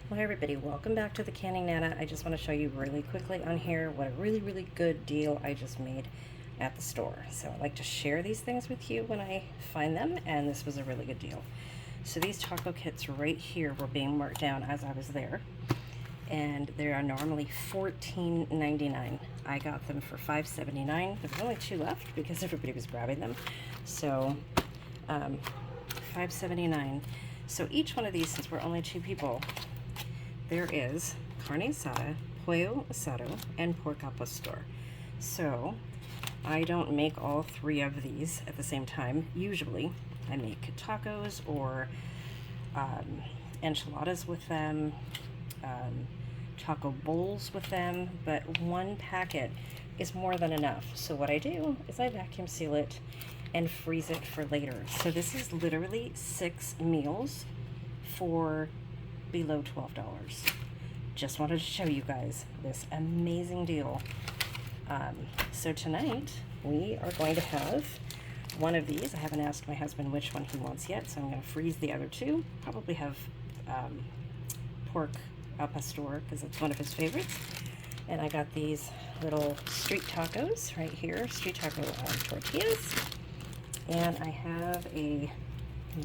Well, hey everybody, welcome back to the Canning Nana. I just want to show you really quickly on here what a really good deal I just made at the store. So I like to share these things with you when I find them, and this was a really good deal. So these taco kits right here were being marked down as I was there, and they are normally $14.99. I got them for $5.79. There was only 2 left because everybody was grabbing them. So $5.79. So each one of these, since we're only 2 people, there is carne asada, pollo asado, and pork al pastor. So I don't make all 3 of these at the same time. Usually I make tacos or enchiladas with them, taco bowls with them, but 1 packet is more than enough. So what I do is I vacuum seal it and freeze it for later. So this is literally 6 meals for below $12. Just wanted to show you guys this amazing deal. So tonight we are going to have one of these. I haven't asked my husband which one he wants yet, so I'm going to freeze the other 2. Probably have pork al pastor because it's one of his favorites. And I got these little street tacos right here, street taco tortillas. And I have a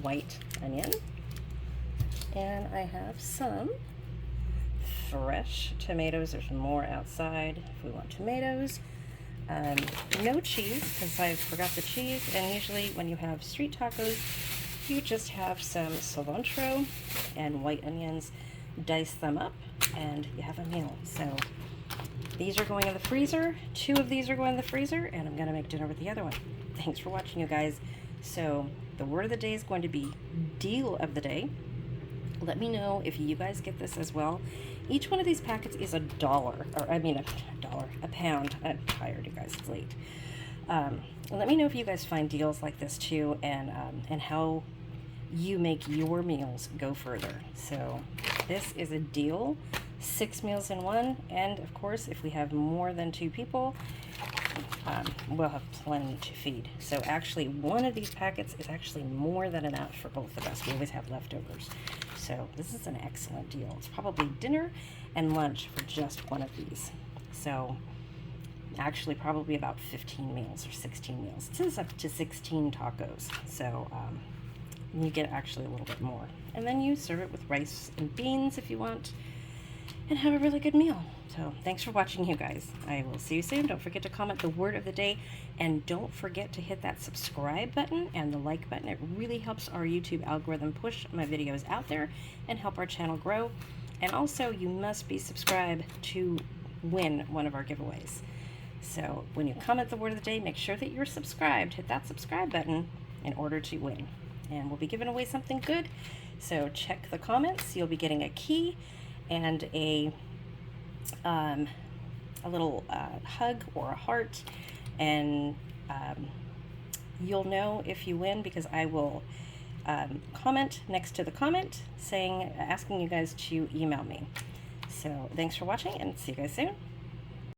white onion. And I have some fresh tomatoes. There's more outside if we want tomatoes. No cheese because I forgot the cheese. And usually when you have street tacos, you just have some cilantro and white onions, dice them up, and you have a meal. So these are going in the freezer. 2 of these are going in the freezer, and I'm going to make dinner with the other one. Thanks for watching, you guys. So the word of the day is going to be deal of the day. Let me know if you guys get this as well. Each one of these packets is $1, or I mean a pound. I'm tired, you guys, it's late. Let me know if you guys find deals like this too, and how you make your meals go further. So this is a deal, 6 meals in one, and of course, if we have more than 2 people, we'll have plenty to feed. So actually, one of these packets is actually more than enough for both of us. We always have leftovers. So this is an excellent deal. It's probably dinner and lunch for just one of these. So actually probably about 15 meals or 16 meals. It says up to 16 tacos. So you get actually a little bit more. And then you serve it with rice and beans if you want, and have a really good meal. So thanks for watching, you guys. I will see you soon. Don't forget to comment the word of the day, and don't forget to hit that subscribe button and the like button. It really helps our YouTube algorithm push my videos out there and help our channel grow. And also, you must be subscribed to win one of our giveaways. So when you comment the word of the day, make sure that you're subscribed. Hit that subscribe button in order to win, and we'll be giving away something good. So check the comments. You'll be getting a key and a little hug or a heart, and you'll know if you win because I will comment next to the comment asking you guys to email me. So thanks for watching, and see you guys soon.